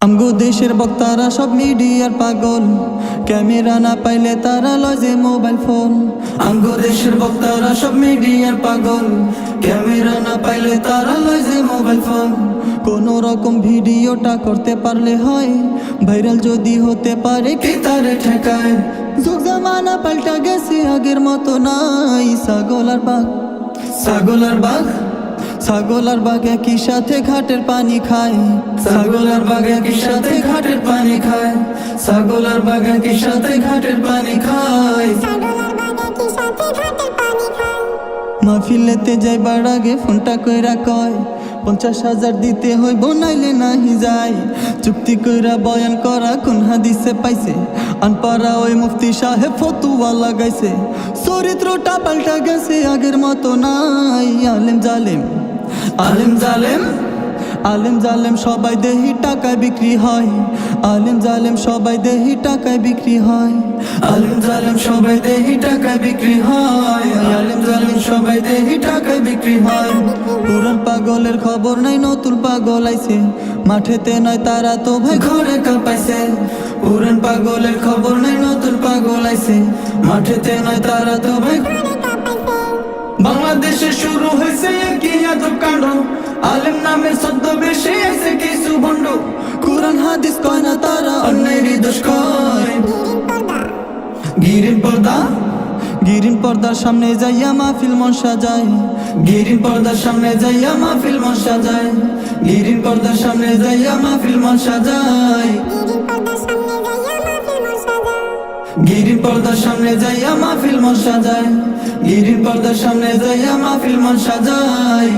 আমগো দেশের বক্তারা সব মিডিয়ার পাগল, ক্যামেরা না পাইলে তারা লয় যে মোবাইল ফোন। আমগো দেশের বক্তারা সব মিডিয়ার পাগল, ক্যামেরা না পাইলে তারা লয় যে মোবাইল ফোন। কোন রকম ভিডিওটা করতে পারলে হয়, ভাইরাল যদি হতে পারে কে তারে ঠেকায়। যুগ জামানা পাল্টা গেছে, আগের মতো নাই। ছাগল আর বাঘ, ছাগল আর বাঘ, ছাগল আর বাঘ একই সাথে ঘাটের পানি খায়। ছাগল আর বাঘ একই সাথে ঘাটের পানি খায়। ছাগল আর বাঘ একই সাথে ঘাটের পানি খায়। মাহফিলেতে যাইবার আগে ফোনটা কইরা কয় 50,000 দিতে হইব নাইলে নাহি যায়। চুক্তি কইরা বয়ান করা কোন হাদিসে পাইছে, আনপারা ওই মুফতি সাহেব ফতুয়া লাগাইছে। চরিত্রটা পাল্টা গেছে, আগের মতো নাই। আলেম জালেম, আলেম জালেম, আলেম জালেম সবাই দেহি টাকায় বিক্রি হয়। আলেম জালেম সবাই দেহি টাকায় বিক্রি হয়। আলেম জালেম সবাই দেহি টাকায় বিক্রি হয়। আলেম জালেম সবাই দেহি টাকায় বিক্রি হয়। পুরান পাগলের খবর নাই, নতুন পাগল আইছে। মাঠেতে নয় তারা তো ভাই ঘরে কাঁপাইছে। পুরান পাগলের খবর নাই, নতুন পাগল আইছে। মাঠেতে নয় তারা তো ভাই। বাংলাদেশে শুরু হয়েছে কি আজব কাণ্ড, আলেম নামের ছদ্মবেশে এসে কিছু ভণ্ড। কুরআন হাদিস কয় না তারা, অন্যায়েরই দোষ কয়। গিরিন পর্দা, গিরিন পর্দার সামনে যাইয়া মাহফিল মন সাজায়। গিরিন পর্দার সামনে যাইয়া মাহফিল মন সাজায়। গিরিন পর্দার সামনে যাইয়া মাহফিল মন সাজায়। গিরিন পর্দার সামনে যাইয়া মাহফিল মন সাজায়। গিরিন পর্দার সামনে যাইয়া মাহফিল মন সাজায়। গিরিন পর্দার সামনে যাইয়া মাহফিল মন সাজায়।